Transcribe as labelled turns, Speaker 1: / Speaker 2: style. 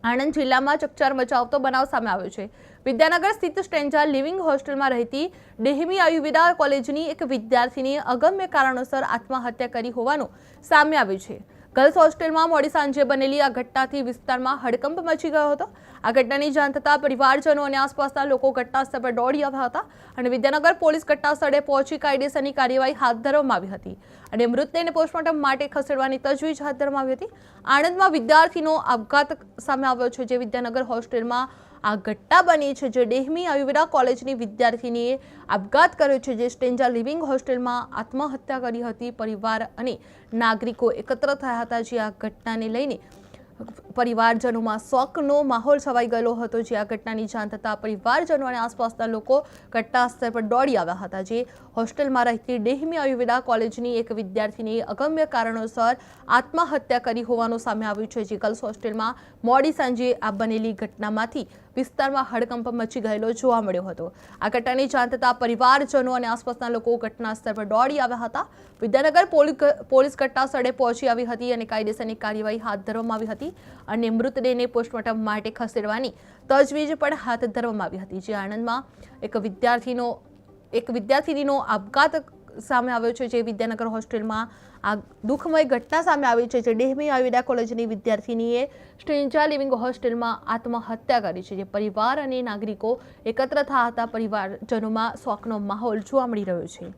Speaker 1: આણંદ જિલ્લામાં ચકચાર મચાવતો બનાવ સામે આવ્યો છે। વિદ્યાનગર સ્થિત સ્ટ્રેન્જા લિવિંગ હોસ્ટેલમાં રહેતી ડેહમી આયુર્વેદા કોલેજની એક વિદ્યાર્થીનીએ અગમ્ય કારણોસર આત્મહત્યા કરી હોવાનું સામે આવ્યું છે। ગર્લ્સ હોસ્ટેલમાં મોડી સાંજે બનેલી આ ઘટનાથી વિસ્તારમાં હડકંપ મચી ગયો હતો। આ ઘટનાની જાણ થતાં પરિવારજનો અને આસપાસના લોકો ઘટનાસ્થળ પર દોડી આવ્યા હતા અને વિદ્યાનગર પોલીસ ઘટનાસ્થળે પહોંચી કાયદેસરની કાર્યવાહી હાથ ધરવામાં આવી હતી અને મૃતદેહને પોસ્ટમોર્ટમ માટે ખસેડવાની તજવીજ હાથ ધરવામાં આવી હતી। આણંદમાં વિદ્યાર્થીનો આપઘાત સામે આવ્યો છે, જે વિદ્યાનગર હોસ્ટેલમાં આ ઘટના બની છે, જે ડેહમી આયુર્વેદા કોલેજની વિદ્યાર્થીનીએ આપઘાત કર્યો છે, જે સ્ટ્રેન્જા લિવિંગ હોસ્ટેલમાં આત્મહત્યા કરી હતી। પરિવાર અને નાગરિકો એકત્ર થયા હતા, જે આ ઘટનાને લઈને પરિવારજનોમાં શોકનો માહોલ છવાઈ ગયેલો હતો। જે આ ઘટનાની જાણ થતાં પરિવારજનો અને આસપાસના લોકો ઘટનાસ્થળ પર દોડી આવ્યા હતા। જે હોસ્ટેલમાં રહેતી ડેહમી આયુર્વેદા કોલેજની એક વિદ્યાર્થીનીએ અગમ્ય કારણોસર આત્મહત્યા કરી હોવાનું સામે આવ્યું છે। જે ગર્લ્સ હોસ્ટેલમાં મોડી સાંજે આ બનેલી ઘટનામાંથી વિસ્તારમાં હડકંપ મચી ગયેલો જોવા મળ્યો હતો। આ ઘટનાની જાણ થતાં પરિવારજનો અને આસપાસના લોકો ઘટનાસ્થળ પર દોડી આવ્યા હતા। વિદ્યાનગર પોલીસ ઘટનાસ્થળે પહોંચી આવી હતી અને કાયદેસરની કાર્યવાહી હાથ ધરવામાં આવી હતી અને મૃતદેહને પોસ્ટમોર્ટમ માટે ખસેડવાની તજવીજ પણ હાથ ધરવામાં આવી હતી। જે આણંદમાં એક વિદ્યાર્થીનીનો આપઘાત સામે આવ્યો છે, જે વિદ્યાનગર હોસ્ટેલમાં આ દુઃખમય ઘટના સામે આવી છે, જે ડેહમી આયુર્વેદા કોલેજની વિદ્યાર્થીનીએ સ્ટ્રેન્જા લિવિંગ હોસ્ટેલમાં આત્મહત્યા કરી છે। જે પરિવાર અને નાગરિકો એકત્ર થયા હતા। પરિવારજનોમાં શોકનો માહોલ જોવા મળી રહ્યો છે।